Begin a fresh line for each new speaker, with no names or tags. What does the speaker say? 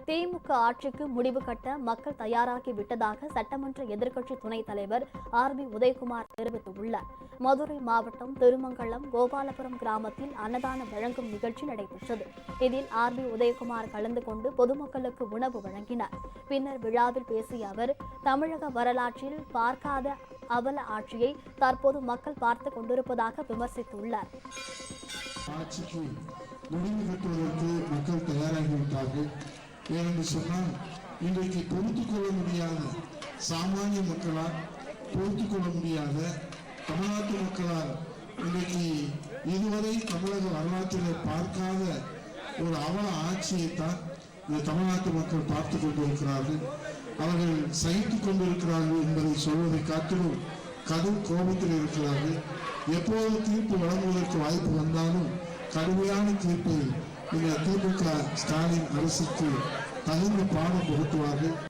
திமுக ஆட்சிக்கு முடிவு கட்ட மக்கள் தயாராகி விட்டதாக சட்டமன்ற எதிர்க்கட்சி துணைத் தலைவர் ஆர்.பி. உதயகுமார் தெரிவித்துள்ளார். மதுரை மாவட்டம் திருமங்கலம் கோபாலபுரம் கிராமத்தில் அன்னதானம் வழங்கும் நிகழ்ச்சி நடைபெற்றது. இதில் ஆர்.பி. உதயகுமார் கலந்து கொண்டு பொதுமக்களுக்கு உணவு வழங்கினார். பின்னர் விழாவில் பேசிய அவர், தமிழக வரலாற்றில் பார்க்காத அவல ஆட்சியை தற்போது மக்கள் பார்த்துக் கொண்டிருப்பதாக விமர்சித்துள்ளார்.
ஆட்சிக்கு முடிவு கட்டுவதற்கு மக்கள் தயாராகிவிட்டார்கள். ஏனென்று சொன்னால், இன்றைக்கு பொறுத்துக் கொள்ள முடியாத சாமானிய மக்களால், பொறுத்துக் கொள்ள முடியாத தமிழ்நாட்டு மக்களால் இன்றைக்கு இதுவரை தமிழக வரலாற்றில் பார்க்காத ஒரு அவல ஆட்சியைத்தான் இந்த தமிழ்நாட்டு மக்கள் பார்த்து கொண்டிருக்கிறார்கள். அவர்கள் சகித்துக் கொண்டிருக்கிறார்கள் என்பதை சொல்வதை காட்டிலும் கடும் கோபத்தில் இருக்கிறார்கள். எப்போது தீர்ப்பு வழங்குவதற்கு வாய்ப்பு வந்தாலும் கடுமையான தீர்ப்பை இந்த திமுக ஸ்டாலின் அரசுக்கு தகுந்த பாடம் புகட்டுவார்கள்.